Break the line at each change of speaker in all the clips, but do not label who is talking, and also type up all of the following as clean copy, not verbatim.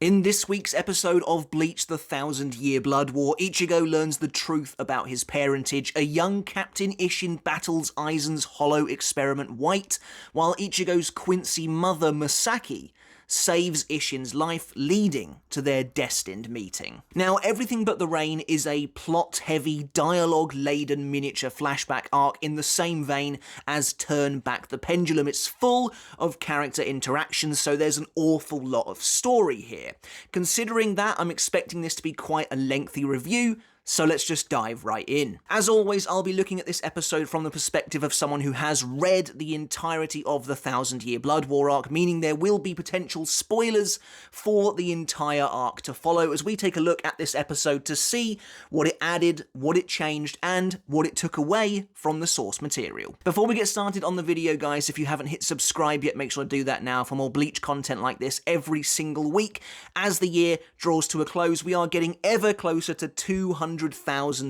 In this week's episode of Bleach the 1,000-Year Blood War, Ichigo learns the truth about his parentage, a young Captain Isshin battles Aizen's hollow experiment White, while Ichigo's Quincy mother Masaki saves Isshin's life, leading to their destined meeting. Now, Everything But the Rain is a plot-heavy, dialogue-laden miniature flashback arc in the same vein as Turn Back the Pendulum. It's full of character interactions, so there's an awful lot of story here. Considering that, I'm expecting this to be quite a lengthy review, so let's just dive right in. As always, I'll be looking at this episode from the perspective of someone who has read the entirety of the 1,000-Year Blood War arc, meaning there will be potential spoilers for the entire arc to follow as we take a look at this episode to see what it added, what it changed, and what it took away from the source material. Before we get started on the video, guys, if you haven't hit subscribe yet, make sure to do that now for more Bleach content like this every single week. As the year draws to a close, we are getting ever closer to 200,000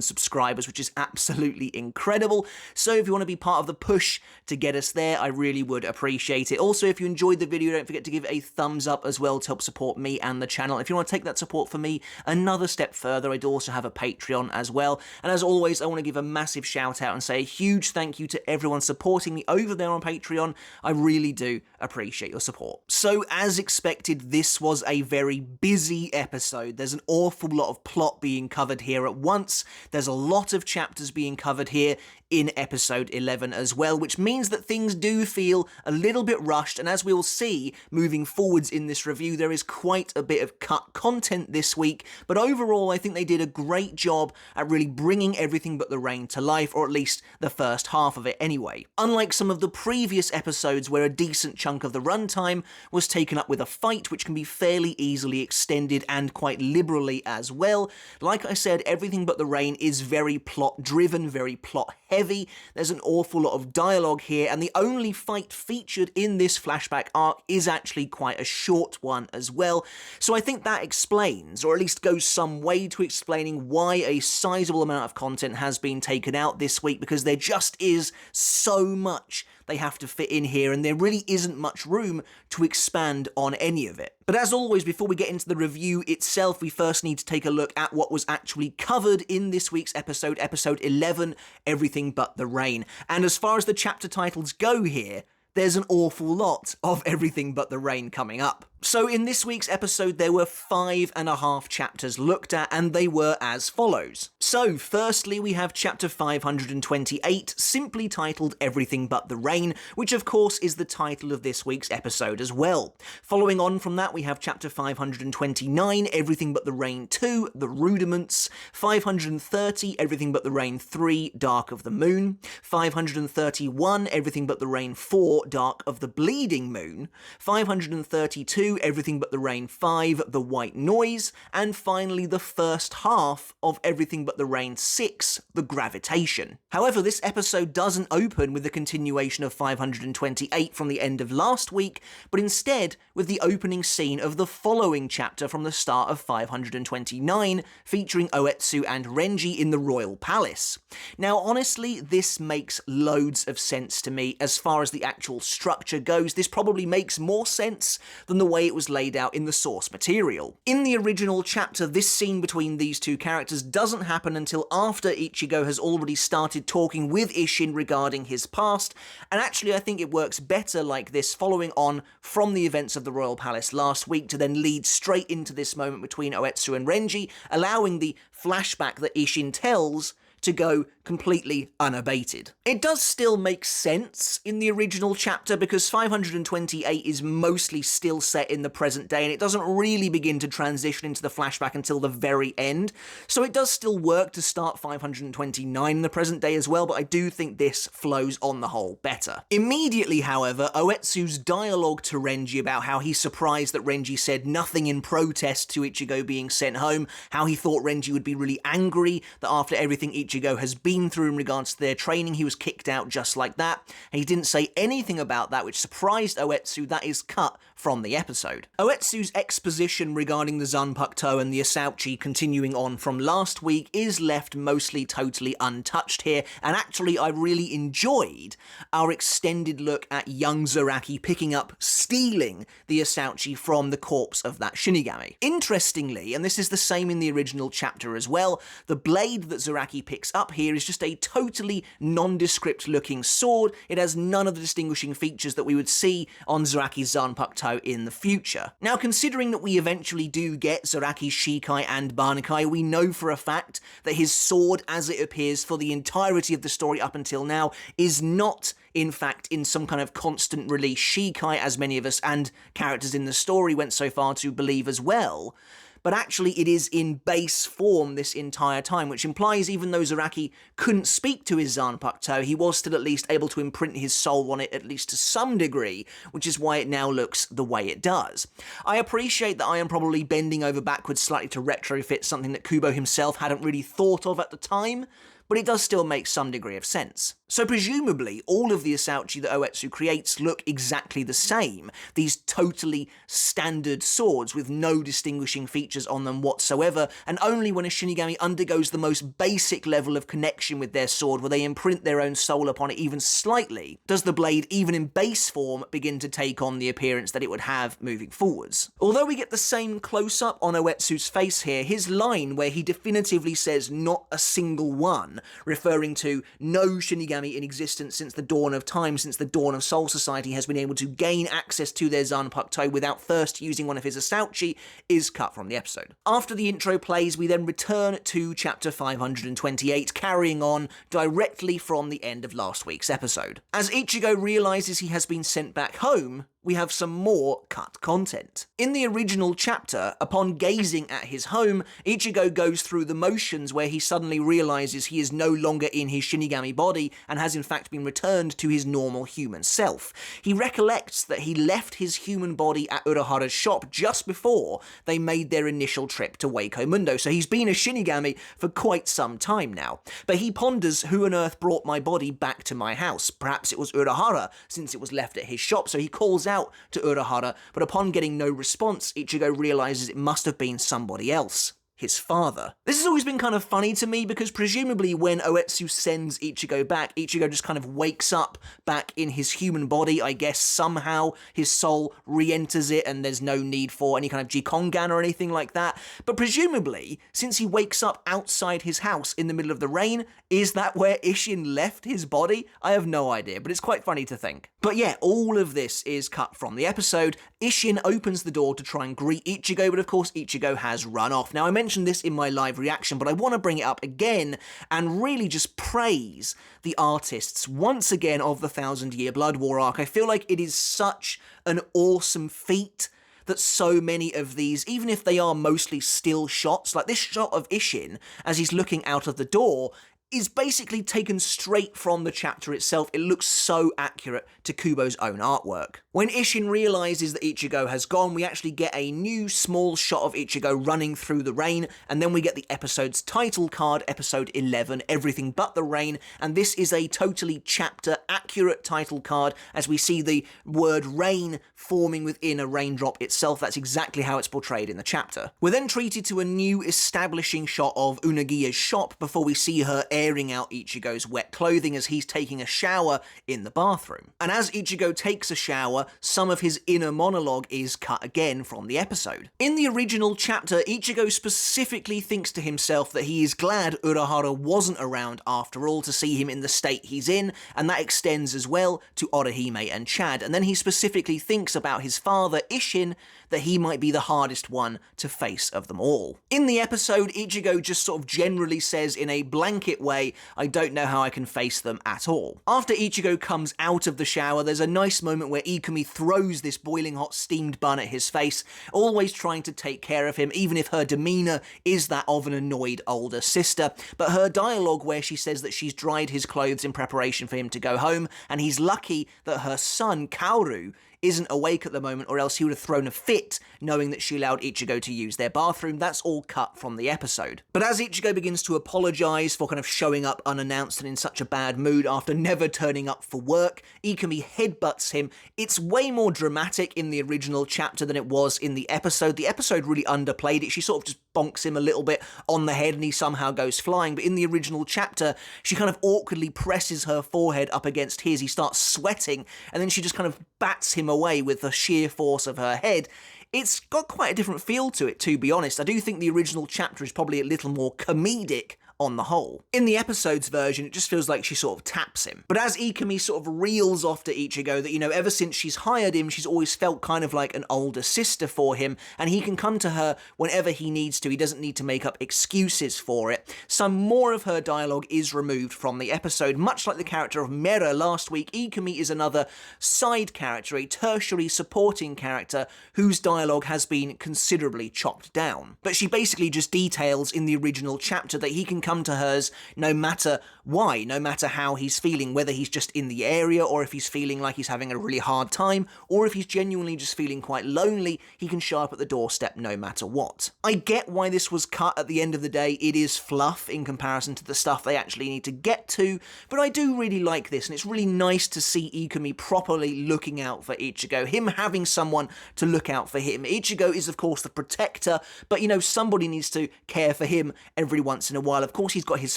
subscribers, which is absolutely incredible. So if you want to be part of the push to get us there, I really would appreciate it. Also, if you enjoyed the video, don't forget to give a thumbs up as well to help support me and the channel. If you want to take that support for me another step further, I do also have a Patreon as well. And as always, I want to give a massive shout out and say a huge thank you to everyone supporting me over there on Patreon. I really do appreciate your support. So as expected, this was a very busy episode. There's an awful lot of plot being covered here at once. There's a lot of chapters being covered here in episode 11 as well, which means that things do feel a little bit rushed, and as we'll see moving forwards in this review, there is quite a bit of cut content this week, but overall I think they did a great job at really bringing Everything But the Rain to life, or at least the first half of it anyway. Unlike some of the previous episodes where a decent chunk of the runtime was taken up with a fight, which can be fairly easily extended and quite liberally as well, like I said, Everything But the Rain is very plot driven, very plot heavy. There's an awful lot of dialogue here, and the only fight featured in this flashback arc is actually quite a short one as well. So I think that explains, or at least goes some way to explaining why a sizable amount of content has been taken out this week, because there just is so much they have to fit in here, and there really isn't much room to expand on any of it. But as always, before we get into the review itself, we first need to take a look at what was actually covered in this week's episode, episode 11, Everything But the Rain. And as far as the chapter titles go here, there's an awful lot of Everything But the Rain coming up. So in this week's episode, there were 5.5 chapters looked at, and they were as follows. So firstly, we have chapter 528, simply titled Everything But the Rain, which of course is the title of this week's episode as well. Following on from that, we have chapter 529, Everything But the Rain 2, The Rudiments, 530, Everything But the Rain 3, Dark of the Moon, 531, Everything But the Rain 4, Dark of the Bleeding Moon, 532, Everything But the Rain 5, The White Noise, and finally the first half of Everything But the Rain 6, The Gravitation. However, this episode doesn't open with the continuation of 528 from the end of last week, but instead with the opening scene of the following chapter from the start of 529, featuring Oetsu and Renji in the Royal Palace. Now, honestly, this makes loads of sense to me as far as the actual structure goes. This probably makes more sense than the way it was laid out in the source material. In the original chapter, this scene between these two characters doesn't happen until after Ichigo has already started talking with Isshin regarding his past, and actually I think it works better like this, following on from the events of the Royal Palace last week to then lead straight into this moment between Oetsu and Renji, allowing the flashback that Isshin tells to go completely unabated. It does still make sense in the original chapter because 528 is mostly still set in the present day and it doesn't really begin to transition into the flashback until the very end, so it does still work to start 529 in the present day as well, but I do think this flows on the whole better. Immediately, however, Oetsu's dialogue to Renji about how he's surprised that Renji said nothing in protest to Ichigo being sent home, how he thought Renji would be really angry that after everything Ichigo Ichigo has been through in regards to their training. He was kicked out just like that, and he didn't say anything about that, which surprised Oetsu. That is cut from the episode. Oetsu's exposition regarding the Zanpakuto and the Asauchi continuing on from last week is left mostly totally untouched here, and actually I really enjoyed our extended look at young Zaraki picking up, stealing the Asauchi from the corpse of that Shinigami. Interestingly, and this is the same in the original chapter as well, the blade that Zaraki picks up here is just a totally nondescript looking sword. It has none of the distinguishing features that we would see on Zaraki's Zanpakuto in the future. Now, considering that we eventually do get Zaraki's Shikai and bankai, we know for a fact that his sword, as it appears for the entirety of the story up until now, is not in fact in some kind of constant release Shikai, as many of us and characters in the story went so far to believe as well. But actually it is in base form this entire time, which implies even though Zaraki couldn't speak to his Zanpakuto, he was still at least able to imprint his soul on it, at least to some degree, which is why it now looks the way it does. I appreciate that I am probably bending over backwards slightly to retrofit something that Kubo himself hadn't really thought of at the time, but it does still make some degree of sense. So presumably, all of the Asauchi that Oetsu creates look exactly the same. These totally standard swords with no distinguishing features on them whatsoever, and only when a Shinigami undergoes the most basic level of connection with their sword, where they imprint their own soul upon it even slightly, does the blade, even in base form, begin to take on the appearance that it would have moving forwards. Although we get the same close-up on Oetsu's face here, his line where he definitively says not a single one, referring to no Shinigami in existence since the dawn of time, since the dawn of Soul Society, has been able to gain access to their Zanpakuto without first using one of his Asauchi, is cut from the episode. After the intro plays, we then return to chapter 528, carrying on directly from the end of last week's episode. As Ichigo realizes he has been sent back home, we have some more cut content. In the original chapter, upon gazing at his home, Ichigo goes through the motions where he suddenly realizes he is no longer in his Shinigami body and has in fact been returned to his normal human self. He recollects that he left his human body at Urahara's shop just before they made their initial trip to Waco Mundo, so he's been a Shinigami for quite some time now. But he ponders, who on earth brought my body back to my house? Perhaps it was Urahara, since it was left at his shop, so he calls out to Urahara, but upon getting no response, Ichigo realizes it must have been somebody else. His father. This has always been kind of funny to me because presumably when Oetsu sends Ichigo back, Ichigo just kind of wakes up back in his human body. I guess somehow his soul re-enters it and there's no need for any kind of Jikongan or anything like that. But presumably, since he wakes up outside his house in the middle of the rain, is that where Isshin left his body? I have no idea, but it's quite funny to think. But yeah, all of this is cut from the episode. Isshin opens the door to try and greet Ichigo, but of course Ichigo has run off. Now I mentioned this in my live reaction, but I want to bring it up again and really just praise the artists once again of the 1,000-Year Blood War arc. I feel like it is such an awesome feat that so many of these, even if they are mostly still shots, like this shot of Isshin as he's looking out of the door, is basically taken straight from the chapter itself. It looks so accurate to Kubo's own artwork. When Isshin realizes that Ichigo has gone, we actually get a new small shot of Ichigo running through the rain, and then we get the episode's title card, episode 11, Everything But the Rain, and this is a totally chapter-accurate title card as we see the word rain forming within a raindrop itself. That's exactly how it's portrayed in the chapter. We're then treated to a new establishing shot of Unagiya's shop before we see her airing out Ichigo's wet clothing as he's taking a shower in the bathroom. And as Ichigo takes a shower, some of his inner monologue is cut again from the episode. In the original chapter, Ichigo specifically thinks to himself that he is glad Urahara wasn't around after all to see him in the state he's in, and that extends as well to Orihime and Chad. And then he specifically thinks about his father, Isshin, that he might be the hardest one to face of them all. In the episode, Ichigo just sort of generally says in a blanket way, I don't know how I can face them at all. After Ichigo comes out of the shower, there's a nice moment where Ikumi throws this boiling hot steamed bun at his face, always trying to take care of him, even if her demeanour is that of an annoyed older sister. But her dialogue where she says that she's dried his clothes in preparation for him to go home, and he's lucky that her son, Kaoru, isn't awake at the moment, or else he would have thrown a fit knowing that she allowed Ichigo to use their bathroom. That's all cut from the episode. But as Ichigo begins to apologise for kind of showing up unannounced and in such a bad mood after never turning up for work, Ikumi headbutts him. It's way more dramatic in the original chapter than it was in the episode. The episode really underplayed it. She sort of just bonks him a little bit on the head and he somehow goes flying. But in the original chapter, she kind of awkwardly presses her forehead up against his. He starts sweating and then she just kind of bats him away with the sheer force of her head. It's got quite a different feel to it, to be honest. I do think the original chapter is probably a little more comedic on the whole. In the episode's version, it just feels like she sort of taps him. But as Ikumi sort of reels off to Ichigo that, ever since she's hired him, she's always felt kind of like an older sister for him, and he can come to her whenever he needs to. He doesn't need to make up excuses for it. Some more of her dialogue is removed from the episode. Much like the character of Mera last week, Ikumi is another side character, a tertiary supporting character whose dialogue has been considerably chopped down. But she basically just details in the original chapter that he can come to hers no matter why, no matter how he's feeling, whether he's just in the area or if he's feeling like he's having a really hard time or if he's genuinely just feeling quite lonely, he can show up at the doorstep no matter what. I get why this was cut. At the end of the day, it is fluff in comparison to the stuff they actually need to get to, but I do really like this and it's really nice to see Ikumi properly looking out for Ichigo, him having someone to look out for him. Ichigo is of course the protector, but somebody needs to care for him every once in a while. Of course he's got his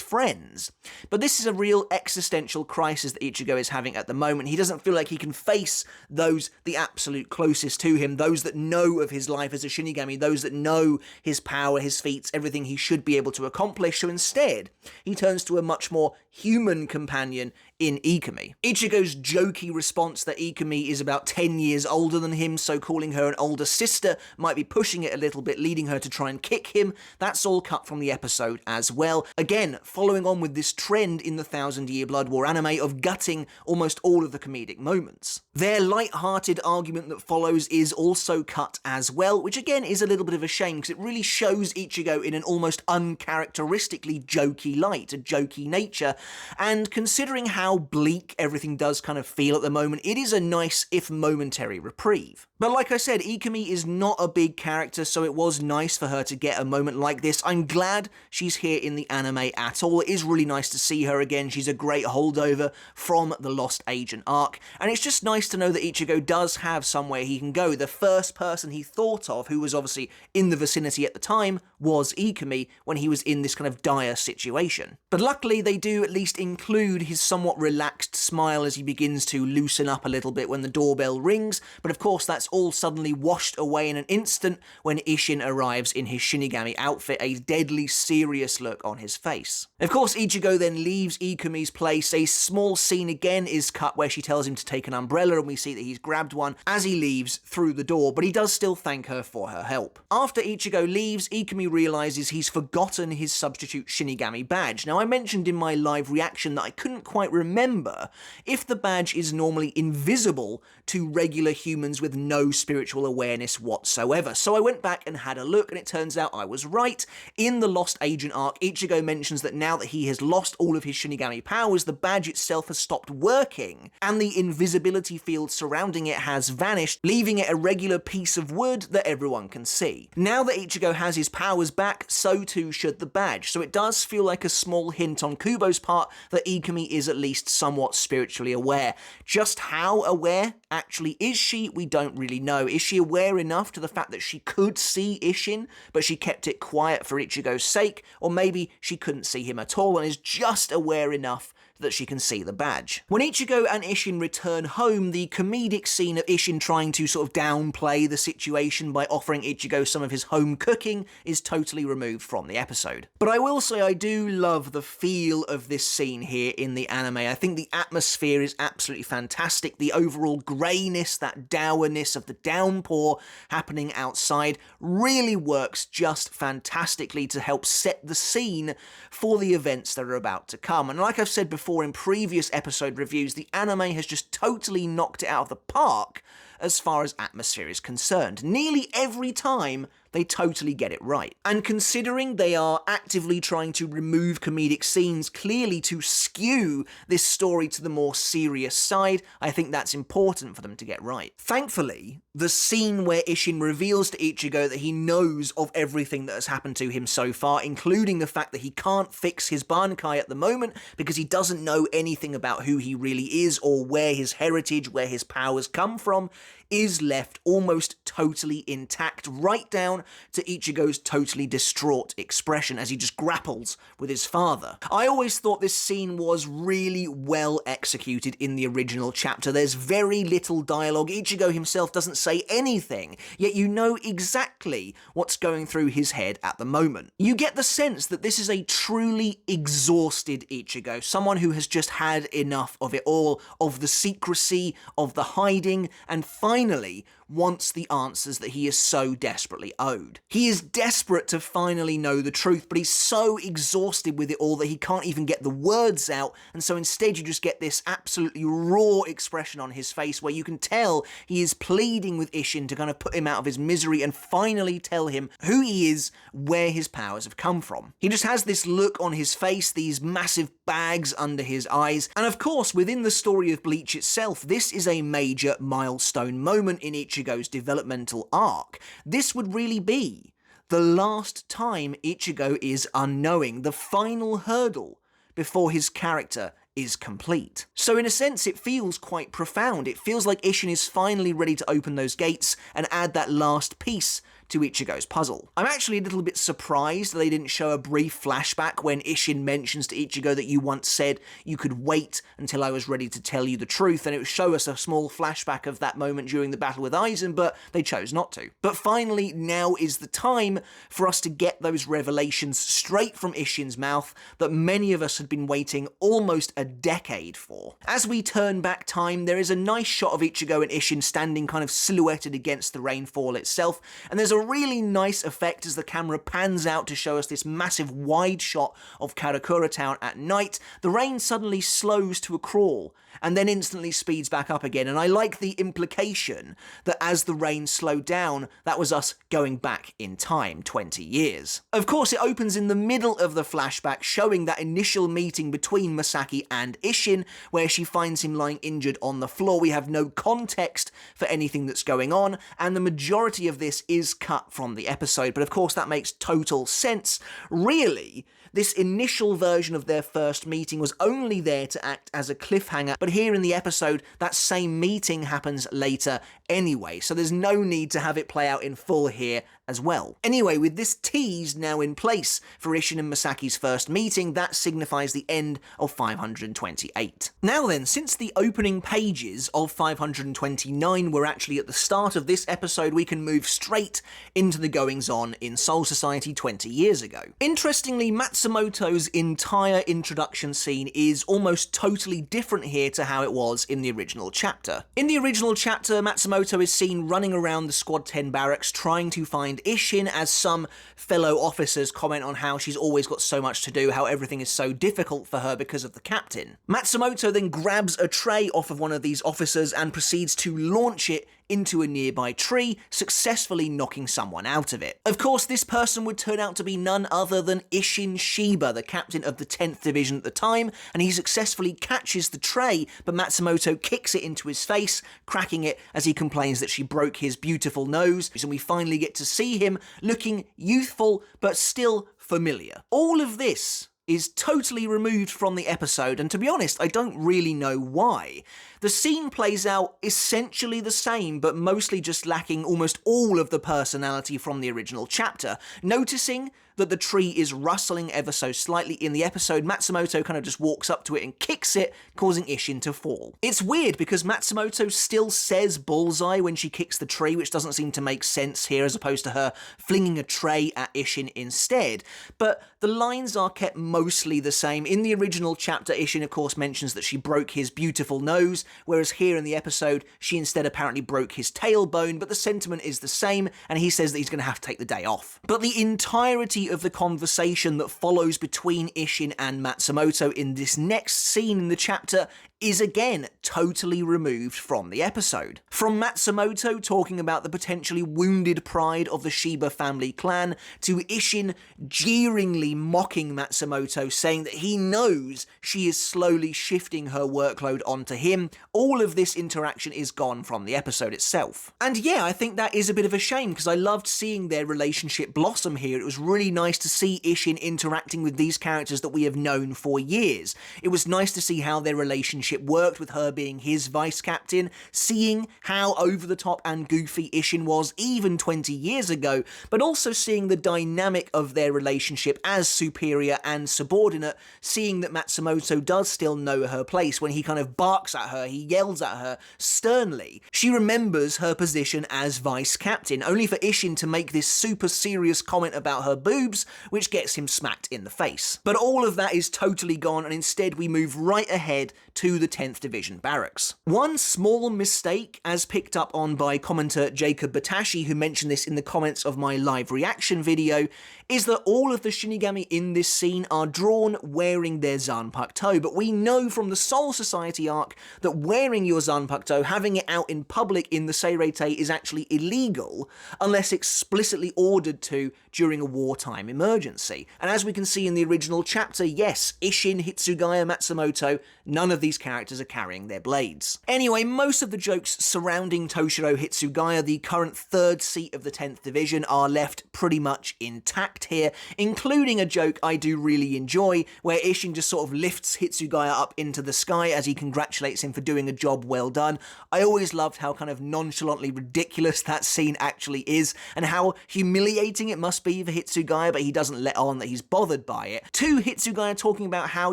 friends, but this is a real existential crisis that Ichigo is having at the moment. He doesn't feel like he can face those the absolute closest to him, those that know of his life as a Shinigami, those that know his power, his feats, everything he should be able to accomplish, so instead he turns to a much more human companion in Ikumi. Ichigo's jokey response that Ikumi is about 10 years older than him, so calling her an older sister might be pushing it a little bit, leading her to try and kick him, that's all cut from the episode as well. Again, following on with this trend in the 1000-Year Blood War anime of gutting almost all of the comedic moments. Their light-hearted argument that follows is also cut as well, which again is a little bit of a shame because it really shows Ichigo in an almost uncharacteristically jokey light, a jokey nature, and considering how bleak everything does kind of feel at the moment, it is a nice, if momentary, reprieve. But like I said, Ikumi is not a big character, so it was nice for her to get a moment like this. I'm glad she's here in the anime at all. It is really nice to see her again. She's a great holdover from the Lost Agent arc, and it's just nice to know that Ichigo does have somewhere he can go. The first person he thought of, who was obviously in the vicinity at the time, was Ikumi when he was in this kind of dire situation. But luckily they do at least include his somewhat relaxed smile as he begins to loosen up a little bit when the doorbell rings, but of course that's all suddenly washed away in an instant when Isshin arrives in his Shinigami outfit, a deadly serious look on his face. Of course, Ichigo then leaves Ikumi's place. A small scene again is cut where she tells him to take an umbrella and we see that he's grabbed one as he leaves through the door, but he does still thank her for her help. After Ichigo leaves, Ikumi realizes he's forgotten his substitute Shinigami badge. Now, I mentioned in my live reaction that I couldn't quite remember if the badge is normally invisible to regular humans with no spiritual awareness whatsoever. So I went back and had a look, and it turns out I was right. In the Lost Agent arc, Ichigo mentions that now that he has lost all of his Shinigami powers, the badge itself has stopped working, and the invisibility field surrounding it has vanished, leaving it a regular piece of wood that everyone can see. Now that Ichigo has his powers back, so too should the badge, so it does feel like a small hint on Kubo's part that Ikumi is at least somewhat spiritually aware. Just how aware actually is she? We don't really know. Is she aware enough to the fact that she could see Isshin, but she kept it quiet for Ichigo's sake? Or maybe she couldn't see him at all and is just aware enough that she can see the badge. When Ichigo and Isshin return home, the comedic scene of Isshin trying to sort of downplay the situation by offering Ichigo some of his home cooking is totally removed from the episode. But I will say I do love the feel of this scene here in the anime. I think the atmosphere is absolutely fantastic. The overall greyness, that dourness of the downpour happening outside really works just fantastically to help set the scene for the events that are about to come. And like I've said before in previous episode reviews, the anime has just totally knocked it out of the park as far as atmosphere is concerned. Nearly every time they totally get it right. And considering they are actively trying to remove comedic scenes, clearly to skew this story to the more serious side, I think that's important for them to get right. Thankfully, the scene where Isshin reveals to Ichigo that he knows of everything that has happened to him so far, including the fact that he can't fix his bankai at the moment because he doesn't know anything about who he really is or where his heritage, where his powers come from, is left almost totally intact, right down to Ichigo's totally distraught expression as he just grapples with his father. I always thought this scene was really well executed in the original chapter. There's very little dialogue. Ichigo himself doesn't say anything, yet you know exactly what's going through his head at the moment. You get the sense that this is a truly exhausted Ichigo, someone who has just had enough of it all, of the secrecy, of the hiding, and finally wants the answers that he is so desperately owed. He is desperate to finally know the truth, but he's so exhausted with it all that he can't even get the words out, and so instead you just get this absolutely raw expression on his face where you can tell he is pleading with Isshin to kind of put him out of his misery and finally tell him who he is, where his powers have come from. He just has this look on his face, these massive bags under his eyes, and of course within the story of Bleach itself, this is a major milestone moment in Ichigo's developmental arc. This would really be the last time Ichigo is unknowing, the final hurdle before his character is complete. So in a sense, it feels quite profound. It feels like Isshin is finally ready to open those gates and add that last piece to Ichigo's puzzle. I'm actually a little bit surprised they didn't show a brief flashback when Isshin mentions to Ichigo that you once said you could wait until I was ready to tell you the truth, and it would show us a small flashback of that moment during the battle with Aizen, but they chose not to. But finally, now is the time for us to get those revelations straight from Isshin's mouth that many of us had been waiting almost a decade for. As we turn back time, there is a nice shot of Ichigo and Isshin standing kind of silhouetted against the rainfall itself, and there's a really nice effect as the camera pans out to show us this massive wide shot of Karakura Town at night. The rain suddenly slows to a crawl and then instantly speeds back up again, and I like the implication that as the rain slowed down, that was us going back in time 20 years. Of course, it opens in the middle of the flashback, showing that initial meeting between Masaki and Isshin, where she finds him lying injured on the floor. We have no context for anything that's going on, and the majority of this is cut from the episode, but of course that makes total sense. Really, this initial version of their first meeting was only there to act as a cliffhanger, but here in the episode, that same meeting happens later anyway, so there's no need to have it play out in full here as well. Anyway, with this tease now in place for Isshin and Masaki's first meeting, that signifies the end of 528. Now then, since the opening pages of 529 were actually at the start of this episode, we can move straight into the goings-on in Soul Society 20 years ago. Interestingly, Matsumoto's entire introduction scene is almost totally different here to how it was in the original chapter. In the original chapter, Matsumoto is seen running around the Squad 10 barracks trying to find Isshin, as some fellow officers comment on how she's always got so much to do, how everything is so difficult for her because of the captain. Matsumoto then grabs a tray off of one of these officers and proceeds to launch it into a nearby tree, successfully knocking someone out of it. Of course, this person would turn out to be none other than Isshin Shiba, the captain of the 10th Division at the time, and he successfully catches the tray, but Matsumoto kicks it into his face, cracking it as he complains that she broke his beautiful nose, and we finally get to see him looking youthful, but still familiar. All of this is totally removed from the episode, and to be honest, I don't really know why. The scene plays out essentially the same, but mostly just lacking almost all of the personality from the original chapter. Noticing that the tree is rustling ever so slightly in the episode, Matsumoto kind of just walks up to it and kicks it, causing Isshin to fall. It's weird because Matsumoto still says bullseye when she kicks the tree, which doesn't seem to make sense here, as opposed to her flinging a tray at Isshin instead. But the lines are kept mostly the same. In the original chapter, Isshin of course mentions that she broke his beautiful nose, whereas here in the episode, she instead apparently broke his tailbone, but the sentiment is the same, and he says that he's going to have to take the day off. But the entirety of the conversation that follows between Isshin and Matsumoto in this next scene in the chapter is again totally removed from the episode. From Matsumoto talking about the potentially wounded pride of the Shiba family clan, to Isshin jeeringly mocking Matsumoto, saying that he knows she is slowly shifting her workload onto him, all of this interaction is gone from the episode itself. And yeah, I think that is a bit of a shame, because I loved seeing their relationship blossom here. It was really nice to see Isshin interacting with these characters that we have known for years. It was nice to see how their relationship worked, with her being his vice captain, seeing how over the top and goofy Isshin was even 20 years ago, but also seeing the dynamic of their relationship as superior and subordinate, seeing that Matsumoto does still know her place. When he kind of barks at her, he yells at her sternly. She remembers her position as vice captain, only for Isshin to make this super serious comment about her boobs, which gets him smacked in the face. But all of that is totally gone, and instead we move right ahead to the 10th Division barracks. One small mistake, as picked up on by commenter Jacob Batashi, who mentioned this in the comments of my live reaction video, is that all of the Shinigami in this scene are drawn wearing their Zanpakuto, but we know from the Soul Society arc that wearing your Zanpakuto, having it out in public in the Seirei is actually illegal, unless explicitly ordered to during a wartime emergency. And as we can see in the original chapter, yes, Isshin, Hitsugaya, Matsumoto, none of these characters are carrying their blades. Anyway, most of the jokes surrounding Toshiro Hitsugaya, the current 3rd seat of the 10th Division, are left pretty much intact here, including a joke I do really enjoy, where Isshin just sort of lifts Hitsugaya up into the sky as he congratulates him for doing a job well done. I always loved how kind of nonchalantly ridiculous that scene actually is, and how humiliating it must be for Hitsugaya, but he doesn't let on that he's bothered by it. To Hitsugaya talking about how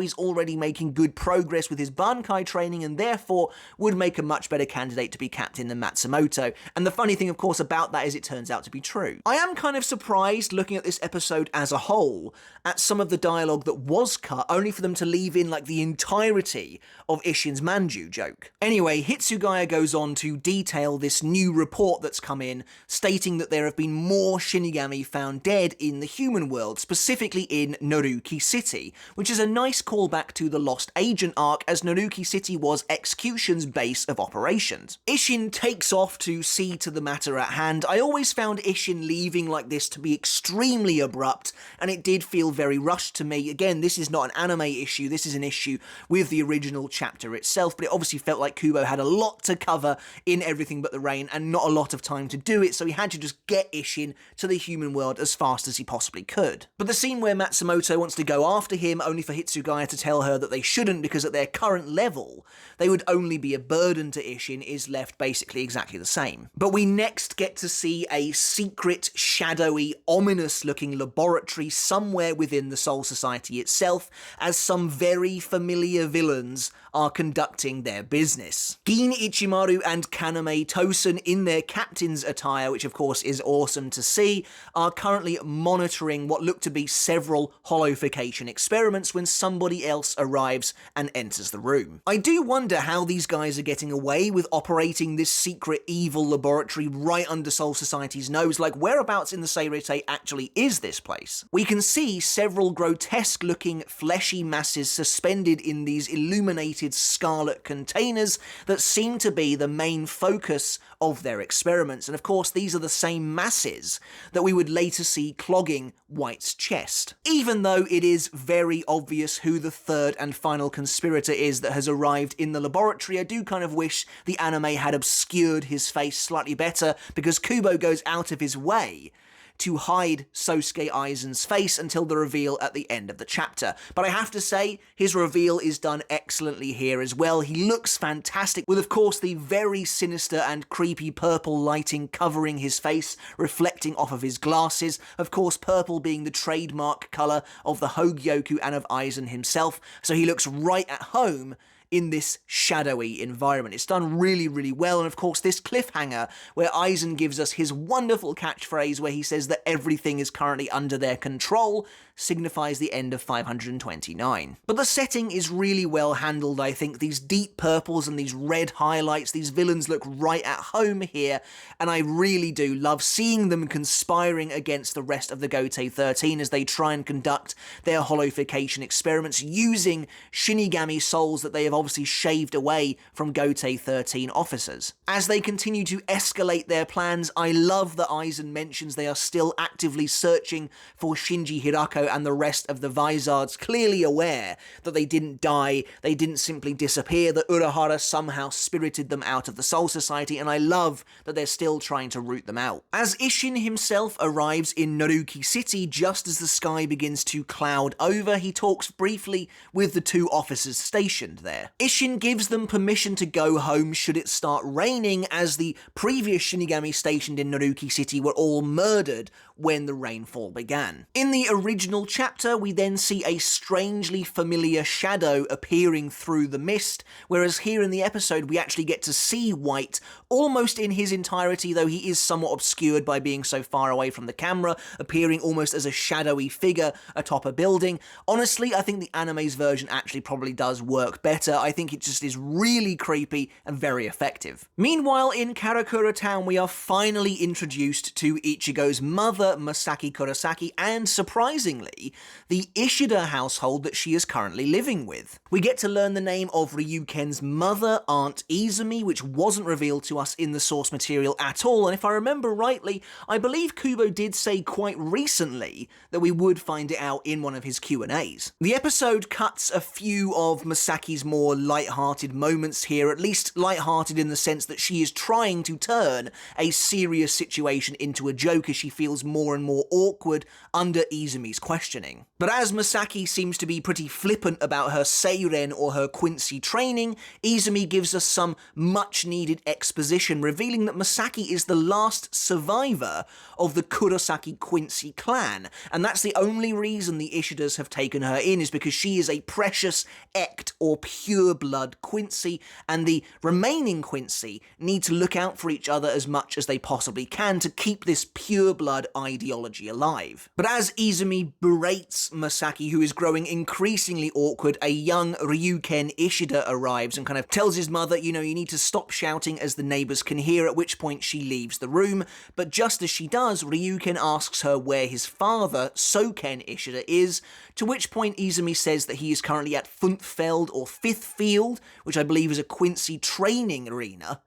he's already making good progress with his bankai training and therefore would make a much better candidate to be captain than Matsumoto. And the funny thing, of course, about that is it turns out to be true. I am kind of surprised, looking at this episode as a whole, at some of the dialogue that was cut, only for them to leave in like the entirety of Isshin's Manju joke. Anyway, Hitsugaya goes on to detail this new report that's come in, stating that there have been more Shinigami found dead in the human world, specifically in Noruki City, which is a nice callback to the Lost Agent arc, as Noruki City was Execution's base of operations. Isshin takes off to see to the matter at hand. I always found Isshin leaving like this to be extremely abrupt, and it did feel very rushed to me. Again, this is not an anime issue, this is an issue with the original chapter itself, but it obviously felt like Kubo had a lot to cover in Everything But the Rain and not a lot of time to do it, so he had to just get Isshin to the human world as fast as he possibly could. But the scene where Matsumoto wants to go after him, only for Hitsugaya to tell her that they shouldn't because at their current level they would only be a burden to Isshin, is left basically exactly the same. But we next get to see a secret, shadowy, ominous-looking laboratory somewhere within the Soul Society itself, as some very familiar villains are conducting their business. Gin Ichimaru and Kaname Tosen, in their captain's attire, which of course is awesome to see, are currently monitoring what look to be several holofication experiments when somebody else arrives and enters the room. I do wonder how these guys are getting away with operating this secret evil laboratory right under Soul Society's nose. Like, whereabouts in the Seirei actually is this place? We can see several grotesque-looking fleshy masses suspended in these illuminated scarlet containers that seem to be the main focus of their experiments, and of course these are the same masses that we would later see clogging White's chest. Even though it is very obvious who the third and final conspirator is that has arrived in the laboratory, I do kind of wish the anime had obscured his face slightly better, because Kubo goes out of his way to hide Sosuke Aizen's face until the reveal at the end of the chapter. But I have to say, his reveal is done excellently here as well. He looks fantastic, with of course the very sinister and creepy purple lighting covering his face, reflecting off of his glasses. Of course, purple being the trademark colour of the Hogyoku and of Aizen himself, so he looks right at home in this shadowy environment. It's done really, really well, and of course this cliffhanger where Aizen gives us his wonderful catchphrase where he says that everything is currently under their control signifies the end of 529. But the setting is really well handled, I think. These deep purples and these red highlights, these villains look right at home here, and I really do love seeing them conspiring against the rest of the Gotei 13 as they try and conduct their holofication experiments using Shinigami souls that they have obviously shaved away from Gotei 13 officers. As they continue to escalate their plans, I love that Aizen mentions they are still actively searching for Shinji Hirako and the rest of the Vizards, clearly aware that they didn't die, they didn't simply disappear, that Urahara somehow spirited them out of the Soul Society, and I love that they're still trying to root them out. As Isshin himself arrives in Naruki City just as the sky begins to cloud over, he talks briefly with the two officers stationed there. Isshin gives them permission to go home should it start raining, as the previous Shinigami stationed in Naruki City were all murdered when the rainfall began. In the original chapter, we then see a strangely familiar shadow appearing through the mist, whereas here in the episode we actually get to see White almost in his entirety, though he is somewhat obscured by being so far away from the camera, appearing almost as a shadowy figure atop a building. Honestly, I think the anime's version actually probably does work better. I think it just is really creepy and very effective. Meanwhile, in Karakura Town, we are finally introduced to Ichigo's mother, Masaki Kurosaki, and surprisingly, the Ishida household that she is currently living with. We get to learn the name of Ryuken's mother, Aunt Izumi, which wasn't revealed to us in the source material at all, and if I remember rightly, I believe Kubo did say quite recently that we would find it out in one of his Q&As. The episode cuts a few of Masaki's more light-hearted moments here, at least light-hearted in the sense that she is trying to turn a serious situation into a joke as she feels more and more awkward under Izumi's questioning. But as Masaki seems to be pretty flippant about her Seiren or her Quincy training, Izumi gives us some much-needed exposition, revealing that Masaki is the last survivor of the Kurosaki Quincy clan, and that's the only reason the Ishidas have taken her in, is because she is a precious Ect or pure-blood Quincy, and the remaining Quincy need to look out for each other as much as they possibly can to keep this pure-blood ideology alive. But as Izumi berates Masaki, who is growing increasingly awkward, a young Ryuken Ishida arrives and kind of tells his mother, you need to stop shouting as the neighbours can hear, at which point she leaves the room. But just as she does, Ryuken asks her where his father, Soken Ishida, is, to which point Izumi says that he is currently at Funtfeld or Fifth Field, which I believe is a Quincy training arena,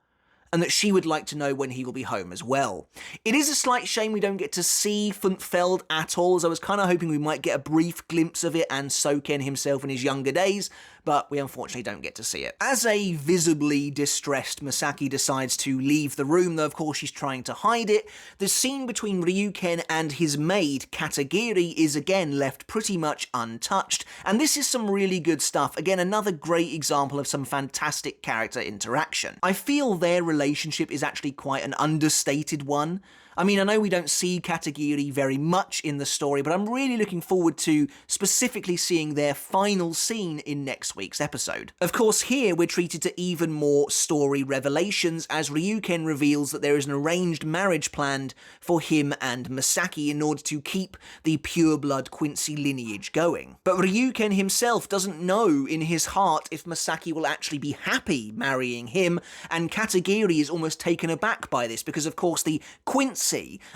and that she would like to know when he will be home as well. It is a slight shame we don't get to see Funtfeld at all, as I was kind of hoping we might get a brief glimpse of it and Soken himself in his younger days, but we unfortunately don't get to see it. As a visibly distressed Masaki decides to leave the room, though of course she's trying to hide it, the scene between Ryuken and his maid, Katagiri, is again left pretty much untouched, and this is some really good stuff. Again, another great example of some fantastic character interaction. I feel their relationship is actually quite an understated one. I mean, I know we don't see Katagiri very much in the story, but I'm really looking forward to specifically seeing their final scene in next week's episode. Of course, here we're treated to even more story revelations as Ryuken reveals that there is an arranged marriage planned for him and Masaki in order to keep the pure-blood Quincy lineage going. But Ryuken himself doesn't know in his heart if Masaki will actually be happy marrying him, and Katagiri is almost taken aback by this because, of course, the Quincy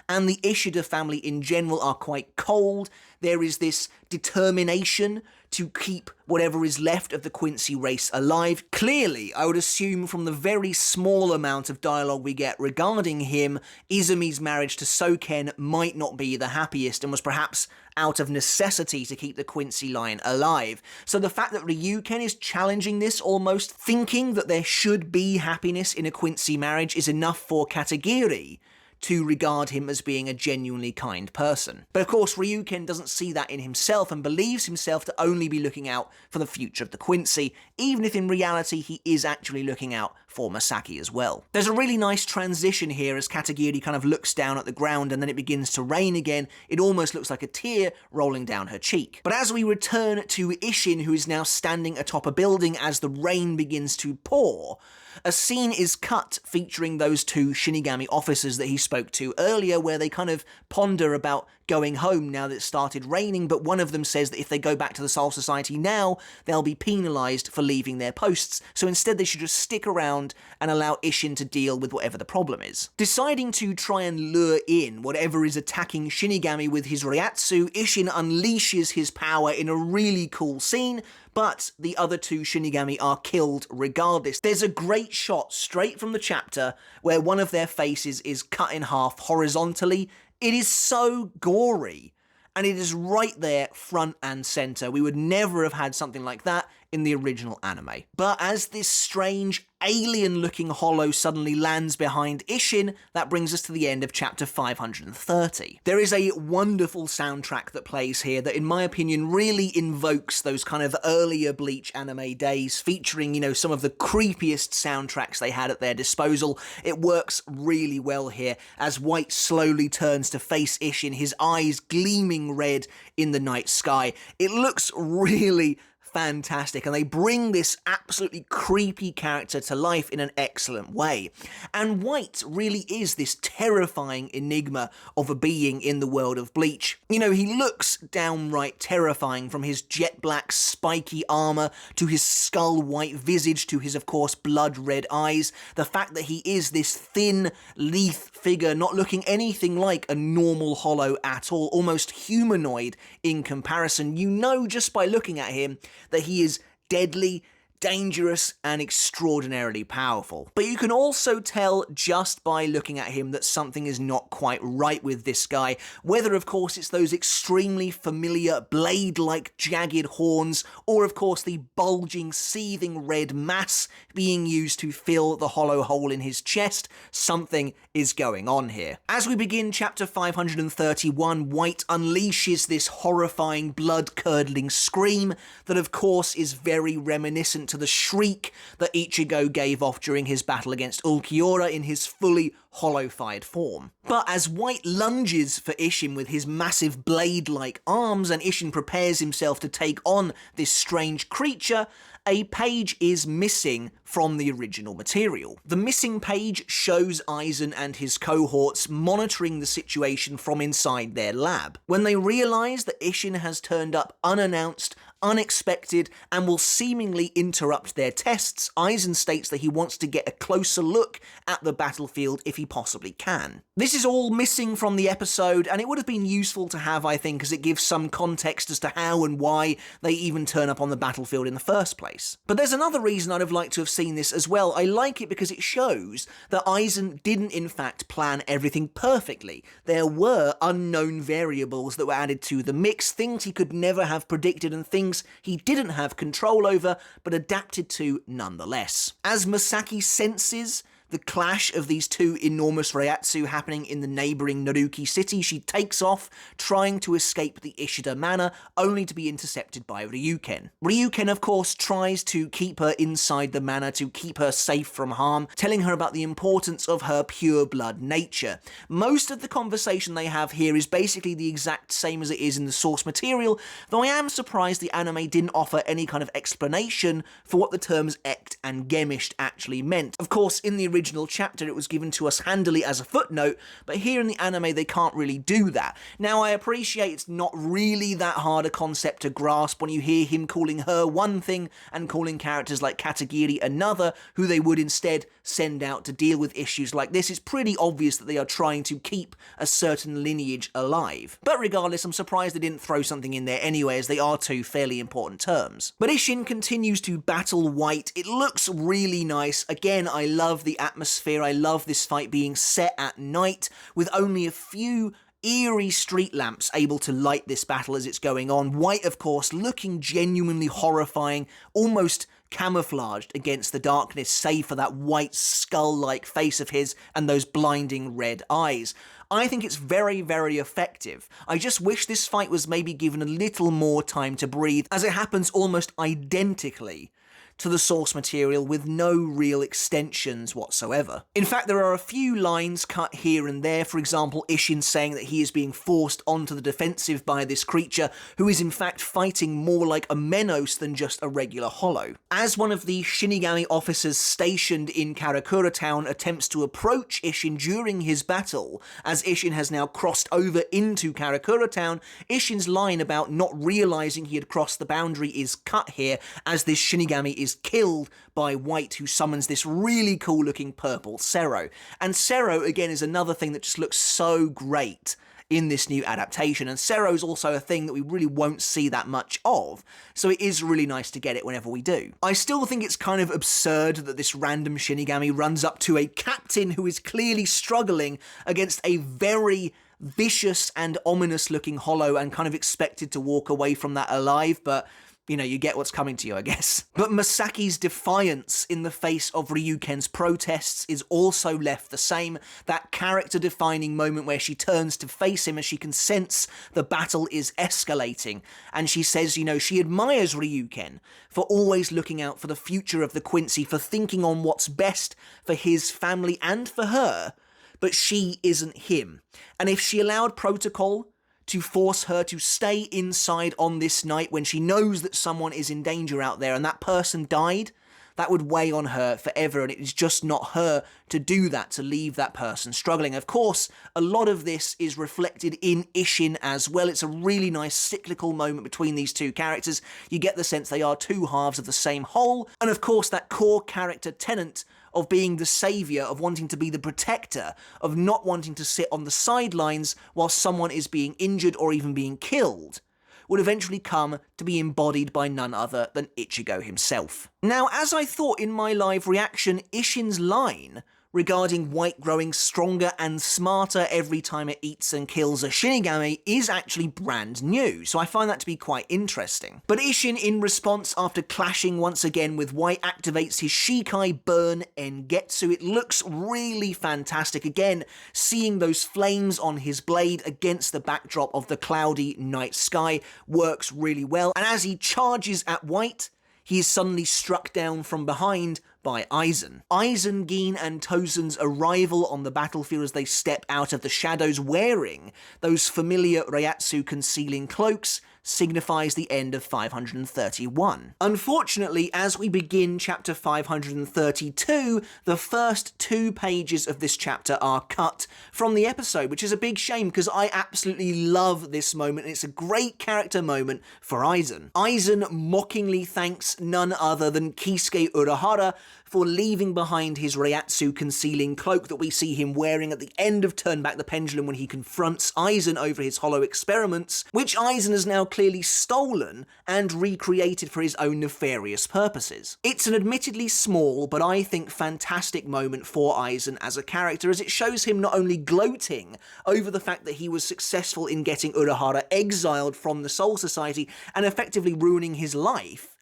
and the Ishida family in general are quite cold. There is this determination to keep whatever is left of the Quincy race alive. Clearly, I would assume from the very small amount of dialogue we get regarding him, Izumi's marriage to Soken might not be the happiest and was perhaps out of necessity to keep the Quincy line alive. So the fact that Ryuken is challenging this, almost thinking that there should be happiness in a Quincy marriage, is enough for Katagiri to regard him as being a genuinely kind person. But of course, Ryuken doesn't see that in himself and believes himself to only be looking out for the future of the Quincy, even if in reality he is actually looking out for Masaki as well. There's a really nice transition here as Katagiri kind of looks down at the ground and then it begins to rain again. It almost looks like a tear rolling down her cheek. But as we return to Isshin, who is now standing atop a building as the rain begins to pour, a scene is cut featuring those two Shinigami officers that he spoke to earlier, where they kind of ponder about going home now that it started raining, but one of them says that if they go back to the Soul Society now, they'll be penalised for leaving their posts, so instead they should just stick around and allow Isshin to deal with whatever the problem is. Deciding to try and lure in whatever is attacking Shinigami with his Reiatsu, Isshin unleashes his power in a really cool scene, but the other two Shinigami are killed regardless. There's a great shot straight from the chapter where one of their faces is cut in half horizontally. It is so gory, and it is right there front and center. We would never have had something like that in the original anime. But as this strange alien-looking hollow suddenly lands behind Isshin, that brings us to the end of chapter 530. There is a wonderful soundtrack that plays here that, in my opinion, really invokes those kind of earlier Bleach anime days, featuring, you know, some of the creepiest soundtracks they had at their disposal. It works really well here, as White slowly turns to face Isshin, his eyes gleaming red in the night sky. It looks really fantastic, and they bring this absolutely creepy character to life in an excellent way. And White really is this terrifying enigma of a being in the world of Bleach. You know, he looks downright terrifying, from his jet black spiky armor to his skull white visage to his, of course, blood red eyes. The fact that he is this thin, lithe figure, not looking anything like a normal hollow at all, almost humanoid in comparison. You know just by looking at him that he is deadly, dangerous, and extraordinarily powerful. But you can also tell just by looking at him that something is not quite right with this guy, whether of course it's those extremely familiar blade-like jagged horns, or of course the bulging, seething red mass being used to fill the hollow hole in his chest. Something is going on here. As we begin chapter 531, White unleashes this horrifying, blood-curdling scream that of course is very reminiscent to the shriek that Ichigo gave off during his battle against Ulquiorra in his fully hollow-fied form. But as White lunges for Isshin with his massive blade-like arms, and Isshin prepares himself to take on this strange creature, a page is missing from the original material. The missing page shows Aizen and his cohorts monitoring the situation from inside their lab. When they realise that Isshin has turned up unannounced, unexpected, and will seemingly interrupt their tests, Aizen states that he wants to get a closer look at the battlefield if he possibly can. This is all missing from the episode, and it would have been useful to have, I think, as it gives some context as to how and why they even turn up on the battlefield in the first place. But there's another reason I'd have liked to have seen this as well. I like it because it shows that Aizen didn't in fact plan everything perfectly. There were unknown variables that were added to the mix, things he could never have predicted and things he didn't have control over, but adapted to nonetheless. As Masaki senses the clash of these two enormous Reiatsu happening in the neighbouring Naruki city, she takes off, trying to escape the Ishida Manor, only to be intercepted by Ryuken. Ryuken, of course, tries to keep her inside the manor to keep her safe from harm, telling her about the importance of her pure blood nature. Most of the conversation they have here is basically the exact same as it is in the source material, though I am surprised the anime didn't offer any kind of explanation for what the terms Ect and Gemisht actually meant. Of course, in the original chapter it was given to us handily as a footnote, but here in the anime they can't really do that. Now, I appreciate it's not really that hard a concept to grasp when you hear him calling her one thing and calling characters like Katagiri another, who they would instead send out to deal with issues like this. It's pretty obvious that they are trying to keep a certain lineage alive. But regardless, I'm surprised they didn't throw something in there anyway, as they are two fairly important terms. But Isshin continues to battle White. It looks really nice. Again, I love the atmosphere. I love this fight being set at night with only a few eerie street lamps able to light this battle as it's going on. White, of course, looking genuinely horrifying, almost camouflaged against the darkness, save for that white skull-like face of his and those blinding red eyes. I think it's very, very effective. I just wish this fight was maybe given a little more time to breathe, as it happens almost identically to the source material with no real extensions whatsoever. In fact, there are a few lines cut here and there, for example, Isshin saying that he is being forced onto the defensive by this creature, who is in fact fighting more like a Menos than just a regular hollow. As one of the Shinigami officers stationed in Karakura Town attempts to approach Isshin during his battle, as Isshin has now crossed over into Karakura Town, Isshin's line about not realizing he had crossed the boundary is cut here, as this Shinigami is killed by White, who summons this really cool looking purple Sero. And Sero, again, is another thing that just looks so great in this new adaptation, and Sero's also a thing that we really won't see that much of, so it is really nice to get it whenever we do. I still think it's kind of absurd that this random Shinigami runs up to a captain who is clearly struggling against a very vicious and ominous looking hollow and kind of expected to walk away from that alive, but you know, you get what's coming to you, I guess. But Masaki's defiance in the face of Ryuken's protests is also left the same. That character-defining moment where she turns to face him as she can sense the battle is escalating. And she says, you know, she admires Ryuken for always looking out for the future of the Quincy, for thinking on what's best for his family and for her, but she isn't him. And if she allowed protocol to force her to stay inside on this night when she knows that someone is in danger out there and that person died, that would weigh on her forever, and it is just not her to do that, to leave that person struggling. Of course, a lot of this is reflected in Isshin as well. It's a really nice cyclical moment between these two characters. You get the sense they are two halves of the same whole, and of course that core character tenet of being the saviour, of wanting to be the protector, of not wanting to sit on the sidelines while someone is being injured or even being killed, would eventually come to be embodied by none other than Ichigo himself. Now, as I thought in my live reaction, Isshin's line regarding White growing stronger and smarter every time it eats and kills a Shinigami is actually brand new, so I find that to be quite interesting. But Isshin, in response, after clashing once again with White, activates his Shikai Burn Engetsu. It looks really fantastic. Again, seeing those flames on his blade against the backdrop of the cloudy night sky works really well, and as he charges at White, he is suddenly struck down from behind by Aizen. Aizen, Gin, and Tozen's arrival on the battlefield as they step out of the shadows wearing those familiar Reiatsu concealing cloaks signifies the end of 531. Unfortunately, as we begin chapter 532, the first 2 pages of this chapter are cut from the episode, which is a big shame because I absolutely love this moment, and it's a great character moment for Aizen. Aizen mockingly thanks none other than Kisuke Urahara for leaving behind his Reiatsu concealing cloak that we see him wearing at the end of Turn Back the Pendulum when he confronts Aizen over his hollow experiments, which Aizen has now clearly stolen and recreated for his own nefarious purposes. It's an admittedly small, but I think fantastic moment for Aizen as a character, as it shows him not only gloating over the fact that he was successful in getting Urahara exiled from the Soul Society and effectively ruining his life,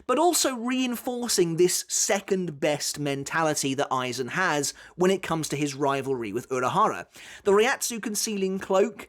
but also reinforcing this second-best mentality that Aizen has when it comes to his rivalry with Urahara. The Reiatsu concealing cloak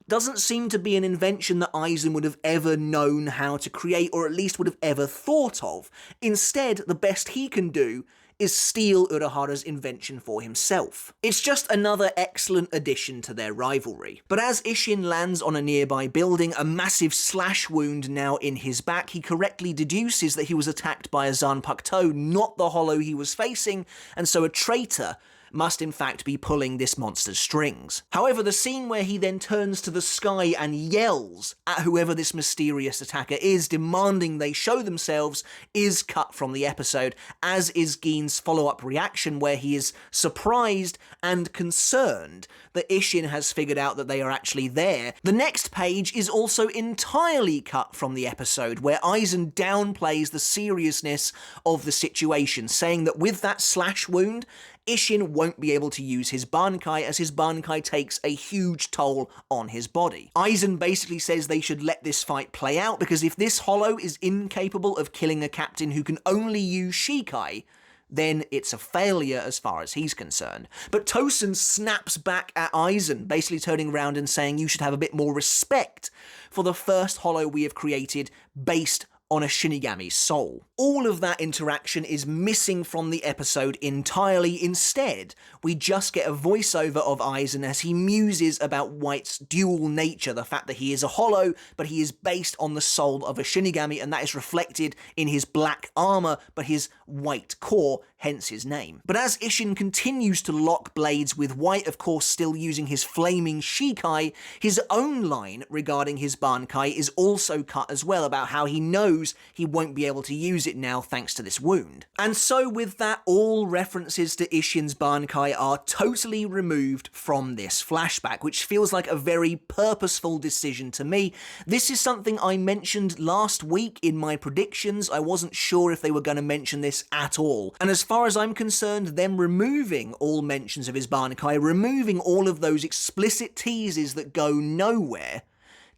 doesn't seem to be an invention that Aizen would have ever known how to create, or at least would have ever thought of. Instead, the best he can do is steal Urahara's invention for himself. It's just another excellent addition to their rivalry. But as Isshin lands on a nearby building, a massive slash wound now in his back, he correctly deduces that he was attacked by a Zanpakuto, not the hollow he was facing, and so a traitor must in fact be pulling this monster's strings. However, the scene where he then turns to the sky and yells at whoever this mysterious attacker is, demanding they show themselves, is cut from the episode, as is Gin's follow-up reaction where he is surprised and concerned that Isshin has figured out that they are actually there. The next page is also entirely cut from the episode, where Aizen downplays the seriousness of the situation, saying that with that slash wound, Isshin won't be able to use his bankai, as his bankai takes a huge toll on his body. Aizen basically says they should let this fight play out, because if this hollow is incapable of killing a captain who can only use Shikai, then it's a failure as far as he's concerned. But Tosen snaps back at Aizen, basically turning around and saying you should have a bit more respect for the first hollow we have created based on a Shinigami's soul. All of that interaction is missing from the episode entirely. Instead, we just get a voiceover of Aizen as he muses about White's dual nature, the fact that he is a hollow, but he is based on the soul of a Shinigami, and that is reflected in his black armor, but his white core, hence his name. But as Isshin continues to lock blades with White, of course still using his flaming Shikai, his own line regarding his bankai is also cut as well, about how he knows he won't be able to use it now thanks to this wound. And so with that, all references to Isshin's bankai are totally removed from this flashback, which feels like a very purposeful decision to me. This is something I mentioned last week in my predictions. I wasn't sure if they were going to mention this at all. And as far as I'm concerned, them removing all mentions of his bankai, removing all of those explicit teases that go nowhere,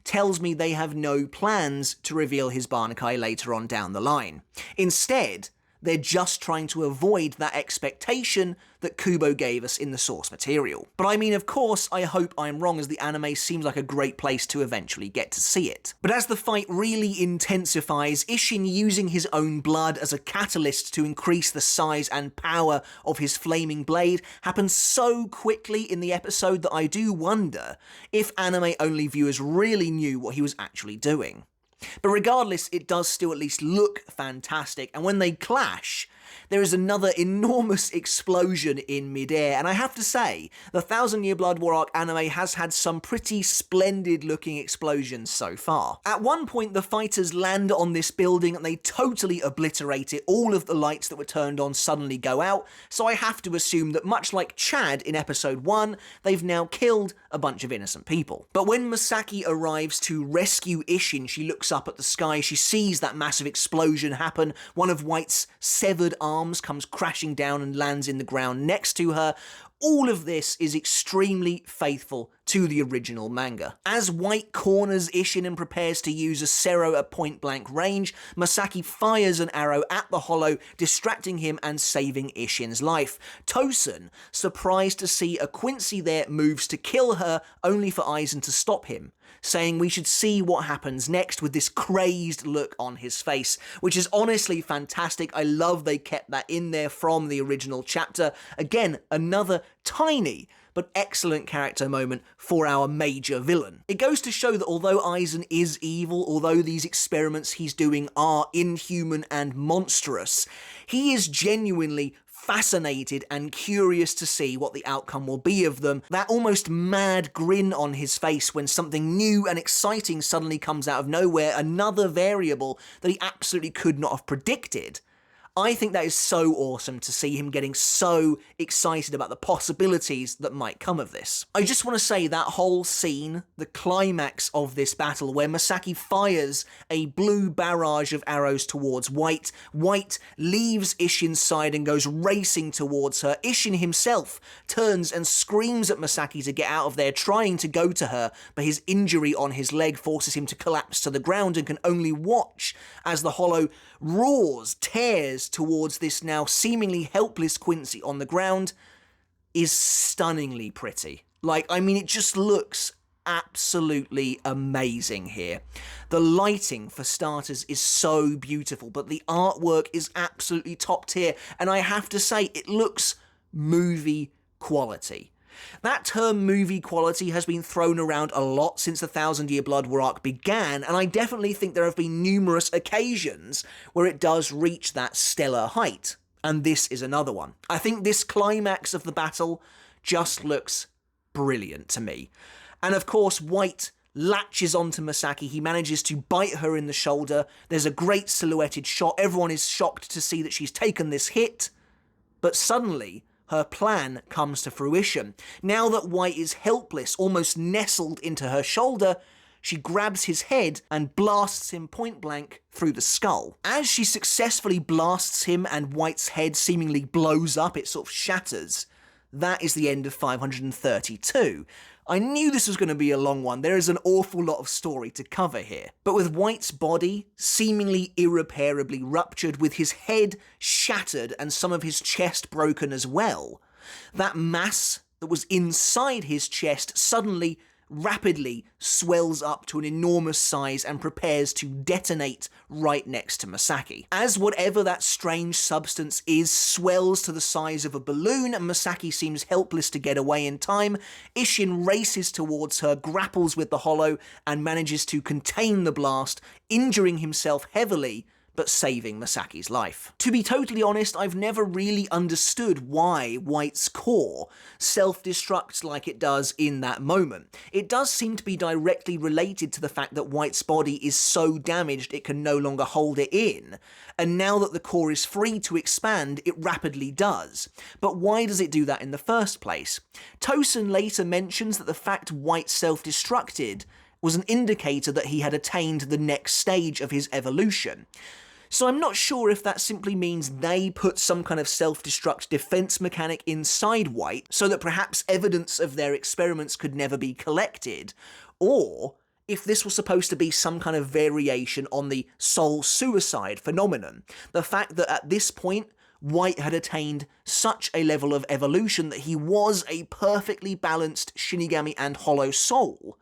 tells me they have no plans to reveal his bankai later on down the line. Instead, they're just trying to avoid that expectation that Kubo gave us in the source material. But I mean, of course, I hope I'm wrong, as the anime seems like a great place to eventually get to see it. But as the fight really intensifies, Isshin using his own blood as a catalyst to increase the size and power of his flaming blade happens so quickly in the episode that I do wonder if anime-only viewers really knew what he was actually doing. But regardless, it does still at least look fantastic, and when they clash, there is another enormous explosion in midair, and I have to say, the 1000 Year Blood War arc anime has had some pretty splendid looking explosions so far. At one point, the fighters land on this building and they totally obliterate it. All of the lights that were turned on suddenly go out, so I have to assume that much like Chad in episode 1, they've now killed a bunch of innocent people. But when Masaki arrives to rescue Isshin, she looks up at the sky, she sees that massive explosion happen, one of White's severed arms comes crashing down and lands in the ground next to her. All of this is extremely faithful to the original manga. As White corners Isshin and prepares to use a Sero at point-blank range, Masaki fires an arrow at the hollow, distracting him and saving Isshin's life. Tosen, surprised to see a Quincy there, moves to kill her, only for Aizen to stop him, saying we should see what happens next, with this crazed look on his face, which is honestly fantastic. I love they kept that in there from the original chapter. Again, another tiny but excellent character moment for our major villain. It goes to show that although Aizen is evil, although these experiments he's doing are inhuman and monstrous, he is genuinely fascinated and curious to see what the outcome will be of them. That almost mad grin on his face when something new and exciting suddenly comes out of nowhere, another variable that he absolutely could not have predicted. I think that is so awesome to see him getting so excited about the possibilities that might come of this. I just want to say that whole scene, the climax of this battle where Masaki fires a blue barrage of arrows towards White, White leaves Isshin's side and goes racing towards her. Isshin himself turns and screams at Masaki to get out of there, trying to go to her, but his injury on his leg forces him to collapse to the ground and can only watch as the hollow roars, tears towards this now seemingly helpless Quincy on the ground. Is stunningly pretty. Like, I mean, it just looks absolutely amazing here. The lighting, for starters, is so beautiful, but the artwork is absolutely top tier, and I have to say, it looks movie quality. That term movie quality has been thrown around a lot since the 1000 Year Blood War arc began, and I definitely think there have been numerous occasions where it does reach that stellar height, and this is another one. I think this climax of the battle just looks brilliant to me. And of course, White latches onto Masaki, he manages to bite her in the shoulder, there's a great silhouetted shot, everyone is shocked to see that she's taken this hit, but suddenly her plan comes to fruition. Now that White is helpless, almost nestled into her shoulder, she grabs his head and blasts him point blank through the skull. As she successfully blasts him and White's head seemingly blows up, it sort of shatters. That is the end of 532. I knew this was going to be a long one. There is an awful lot of story to cover here. But with White's body seemingly irreparably ruptured, with his head shattered and some of his chest broken as well, that mass that was inside his chest suddenly rapidly swells up to an enormous size and prepares to detonate right next to Masaki. As whatever that strange substance is swells to the size of a balloon and Masaki seems helpless to get away in time, Isshin races towards her, grapples with the hollow, and manages to contain the blast, injuring himself heavily, but saving Masaki's life. To be totally honest, I've never really understood why White's core self-destructs like it does in that moment. It does seem to be directly related to the fact that White's body is so damaged it can no longer hold it in, and now that the core is free to expand, it rapidly does. But why does it do that in the first place? Tosen later mentions that the fact White self-destructed was an indicator that he had attained the next stage of his evolution. So I'm not sure if that simply means they put some kind of self-destruct defense mechanic inside White so that perhaps evidence of their experiments could never be collected, or if this was supposed to be some kind of variation on the soul suicide phenomenon. The fact that at this point, White had attained such a level of evolution that he was a perfectly balanced Shinigami and Hollow soul,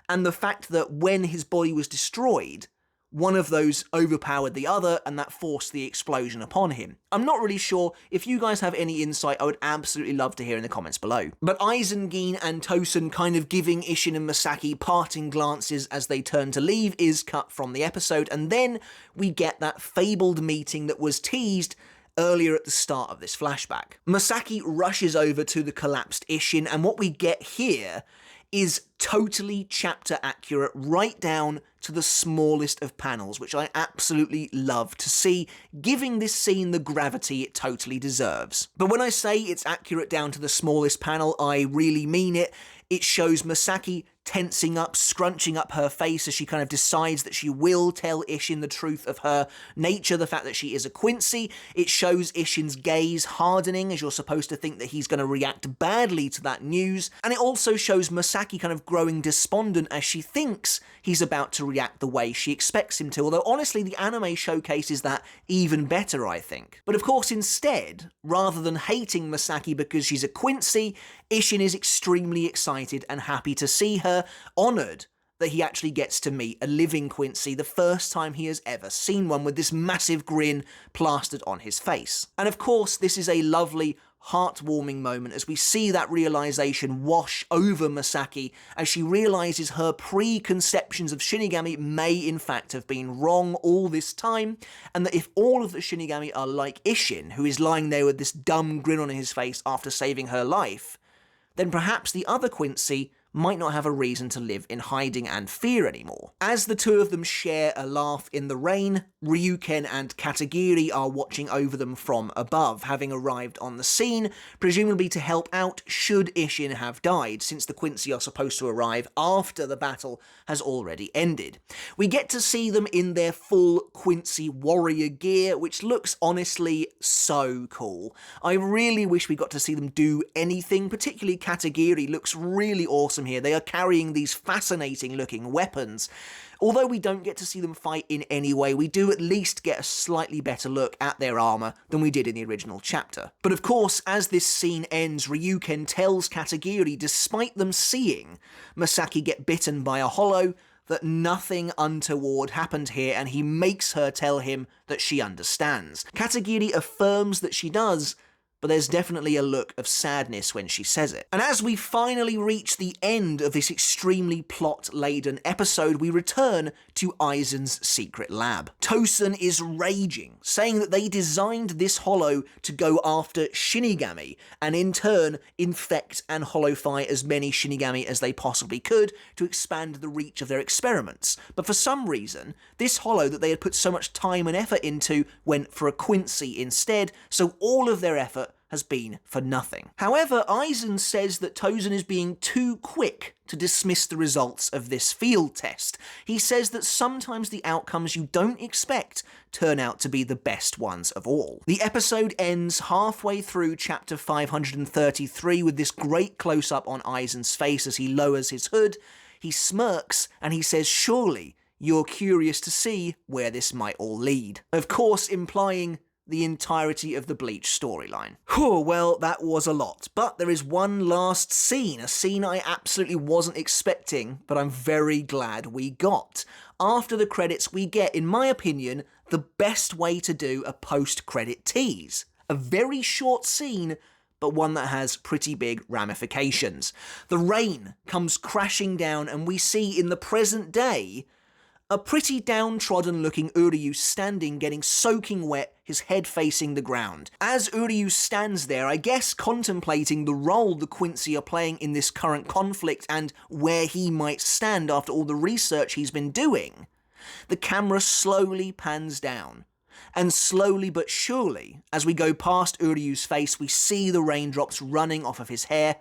and the fact that when his body was destroyed, one of those overpowered the other, and that forced the explosion upon him. I'm not really sure. If you guys have any insight, I would absolutely love to hear in the comments below. But AIZEN'S and Tosen kind of giving Isshin and Masaki parting glances as they turn to leave is cut from the episode, and then we get that fabled meeting that was teased earlier at the start of this flashback. Masaki rushes over to the collapsed Isshin, and what we get here is totally chapter accurate, right down to the smallest of panels, which I absolutely love to see, giving this scene the gravity it totally deserves. But when I say it's accurate down to the smallest panel, I really mean it. It shows Masaki tensing up, scrunching up her face as she kind of decides that she will tell Isshin the truth of her nature, the fact that she is a Quincy. It shows Isshin's gaze hardening, as you're supposed to think that he's going to react badly to that news. And it also shows Masaki kind of growing despondent as she thinks he's about to react the way she expects him to, although honestly the anime showcases that even better, I think. But of course instead, rather than hating Masaki because she's a Quincy, Isshin is extremely excited and happy to see her, honoured that he actually gets to meet a living Quincy the first time he has ever seen one, with this massive grin plastered on his face. And of course this is a lovely, heartwarming moment as we see that realization wash over Masaki as she realizes her preconceptions of Shinigami may in fact have been wrong all this time, and that if all of the Shinigami are like Isshin, who is lying there with this dumb grin on his face after saving her life, then perhaps the other Quincy might not have a reason to live in hiding and fear anymore. As the two of them share a laugh in the rain, Ryuken and Katagiri are watching over them from above, having arrived on the scene, presumably to help out should Isshin have died, since the Quincy are supposed to arrive after the battle has already ended. We get to see them in their full Quincy warrior gear, which looks honestly so cool. I really wish we got to see them do anything, particularly Katagiri looks really awesome here. They are carrying these fascinating looking weapons. Although we don't get to see them fight in any way, we do at least get a slightly better look at their armour than we did in the original chapter. But of course, as this scene ends, Ryuken tells Katagiri, despite them seeing Masaki get bitten by a hollow, that nothing untoward happened here, and he makes her tell him that she understands. Katagiri affirms that she does, but there's definitely a look of sadness when she says it. And as we finally reach the end of this extremely plot-laden episode, we return to Aizen's secret lab. Tosen is raging, saying that they designed this hollow to go after Shinigami, and in turn infect and hollowfy as many Shinigami as they possibly could to expand the reach of their experiments. But for some reason, this hollow that they had put so much time and effort into went for a Quincy instead, so all of their effort has been for nothing. However, Aizen says that Tosen is being too quick to dismiss the results of this field test. He says that sometimes the outcomes you don't expect turn out to be the best ones of all. The episode ends halfway through chapter 533 with this great close-up on Aizen's face as he lowers his hood. He smirks and he says, "Surely you're curious to see where this might all lead." Of course, implying the entirety of the Bleach storyline. Whew, well, that was a lot. But there is one last scene, a scene I absolutely wasn't expecting, but I'm very glad we got. After the credits, we get, in my opinion, the best way to do a post-credit tease. A very short scene, but one that has pretty big ramifications. The rain comes crashing down, and we see in the present day a pretty downtrodden-looking Uryu standing, getting soaking wet, his head facing the ground. As Uryu stands there, I guess contemplating the role the Quincy are playing in this current conflict and where he might stand after all the research he's been doing, the camera slowly pans down. And slowly but surely, as we go past Uryu's face, we see the raindrops running off of his hair.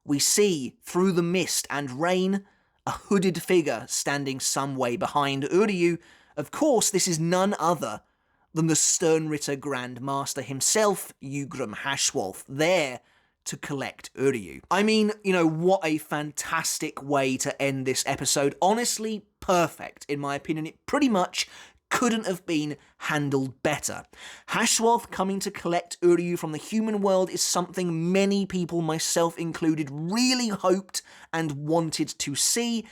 We see, through the mist and rain, a hooded figure standing some way behind Uryu. Of course, this is none other than the Sternritter Grand Master himself, Ugram Haschwalth, there to collect Uryu. I mean, what a fantastic way to end this episode. Honestly, perfect, in my opinion. It pretty much couldn't have been handled better. Haschwalth coming to collect Uryu from the human world is something many people, myself included, really hoped and wanted to see,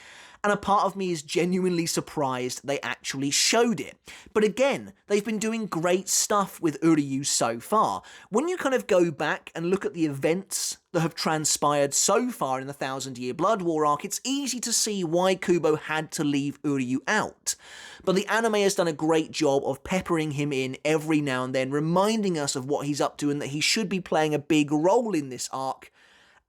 and a part of me is genuinely surprised they actually showed it. But again, they've been doing great stuff with Uryu so far. When you kind of go back and look at the events that have transpired so far in the 1000-Year Blood War arc, it's easy to see why Kubo had to leave Uryu out. But the anime has done a great job of peppering him in every now and then, reminding us of what he's up to and that he should be playing a big role in this arc.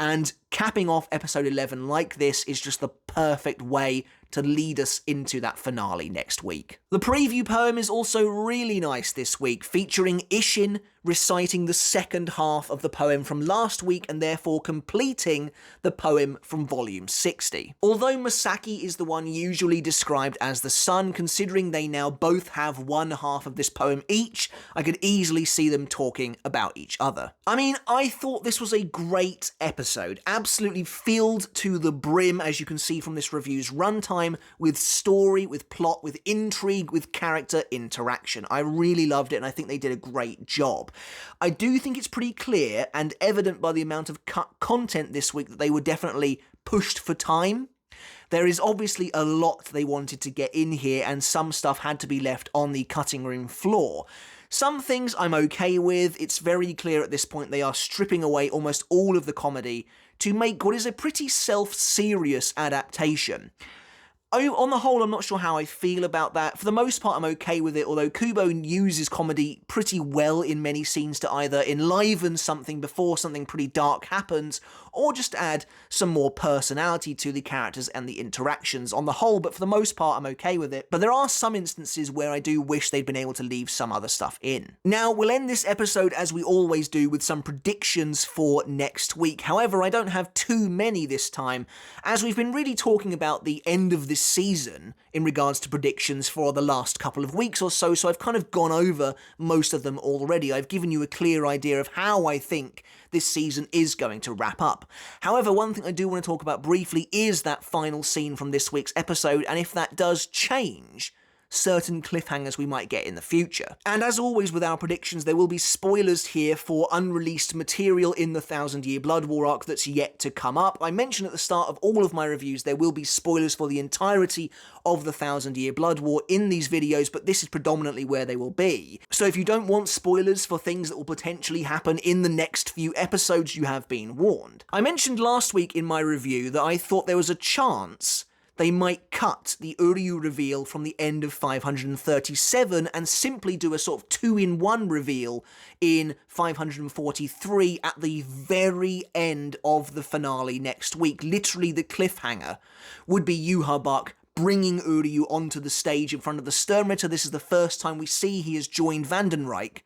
And capping off episode 11 like this is just the perfect way to lead us into that finale next week. The preview poem is also really nice this week, featuring Isshin reciting the second half of the poem from last week and therefore completing the poem from volume 60. Although Masaki is the one usually described as the son, considering they now both have one half of this poem each, I could easily see them talking about each other. I mean, I thought this was a great episode, absolutely filled to the brim, as you can see from this review's runtime, with story, with plot, with intrigue, with character interaction. I really loved it, and I think they did a great job. I do think it's pretty clear and evident by the amount of cut content this week that they were definitely pushed for time. There is obviously a lot they wanted to get in here, and some stuff had to be left on the cutting room floor. Some things I'm okay with. It's very clear at this point they are stripping away almost all of the comedy to make what is a pretty self-serious adaptation. On the whole, I'm not sure how I feel about that. For the most part, I'm okay with it, although Kubo uses comedy pretty well in many scenes to either enliven something before something pretty dark happens, or just add some more personality to the characters and the interactions on the whole, but for the most part, I'm okay with it. But there are some instances where I do wish they'd been able to leave some other stuff in. Now, we'll end this episode, as we always do, with some predictions for next week. However, I don't have too many this time, as we've been really talking about the end of this season in regards to predictions for the last couple of weeks or so, so I've kind of gone over most of them already. I've given you a clear idea of how I think this season is going to wrap up. However, one thing I do want to talk about briefly is that final scene from this week's episode, and if that does change certain cliffhangers we might get in the future. And as always with our predictions, there will be spoilers here for unreleased material in the 1000-Year Blood War arc that's yet to come up. I mentioned at the start of all of my reviews there will be spoilers for the entirety of the 1000-Year Blood War in these videos, but this is predominantly where they will be. So if you don't want spoilers for things that will potentially happen in the next few episodes, you have been warned. I mentioned last week in my review that I thought there was a chance they might cut the Uryu reveal from the end of 537 and simply do a sort of 2-in-1 reveal in 543 at the very end of the finale next week. Literally, the cliffhanger would be Yuha Buck bringing Uryu onto the stage in front of the Sternritter. This is the first time we see he has joined Vandenreich,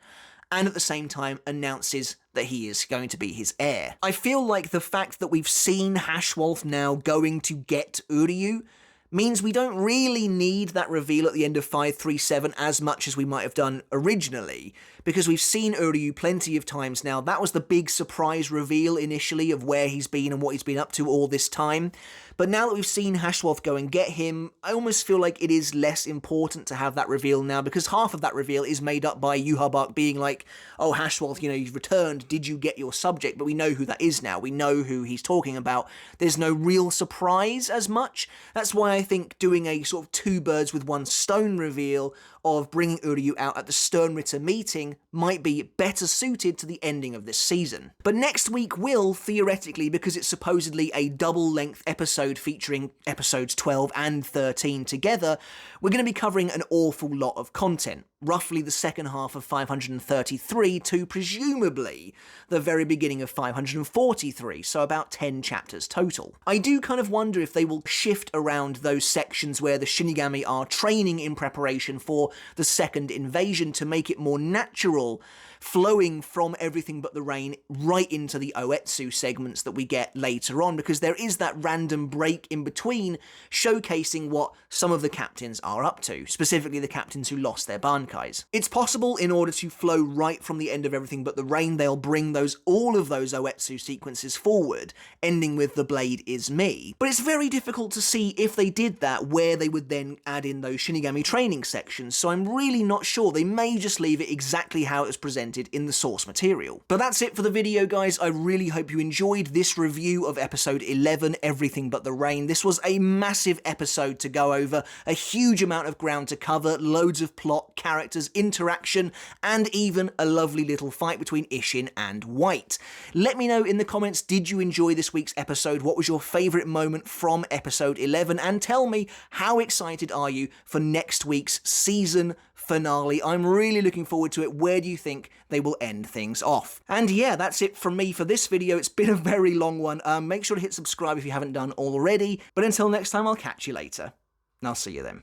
and at the same time announces that he is going to be his heir. I feel like the fact that we've seen Haschwalth now going to get Uryu means we don't really need that reveal at the end of 537 as much as we might have done originally, because we've seen Uryu plenty of times now. That was the big surprise reveal initially of where he's been and what he's been up to all this time. But now that we've seen Haschwalth go and get him, I almost feel like it is less important to have that reveal now, because half of that reveal is made up by Yhwach being like, oh, Haschwalth, you know, you've returned, did you get your subject? But we know who that is now, we know who he's talking about. There's no real surprise as much. That's why I think doing a sort of two birds with one stone reveal of bringing Uryu out at the Sternritter meeting might be better suited to the ending of this season. But next week will, theoretically, because it's supposedly a double-length episode featuring episodes 12 and 13 together, we're going to be covering an awful lot of content. Roughly the second half of 533 to, presumably, the very beginning of 543, so about 10 chapters total. I do kind of wonder if they will shift around those sections where the Shinigami are training in preparation for the second invasion to make it more natural, flowing from Everything But the Rain right into the Oetsu segments that we get later on, because there is that random break in between showcasing what some of the captains are up to, specifically the captains who lost their bankais. It's possible, in order to flow right from the end of Everything But the Rain, they'll bring all of those Oetsu sequences forward, ending with The Blade Is Me. But it's very difficult to see, if they did that, where they would then add in those Shinigami training sections, so I'm really not sure. They may just leave it exactly how it was presented in the source material. But that's it for the video, guys. I really hope you enjoyed this review of episode 11, Everything But the Rain. This was a massive episode to go over, a huge amount of ground to cover, loads of plot, characters, interaction, and even a lovely little fight between Isshin and White. Let me know in the comments, did you enjoy this week's episode? What was your favourite moment from episode 11? And tell me, how excited are you for next week's season finale? I'm really looking forward to it. Where do you think they will end things off? And yeah, that's it from me for this video. It's been a very long one. Make sure to hit subscribe if you haven't done already. But until next time, I'll catch you later. And I'll see you then.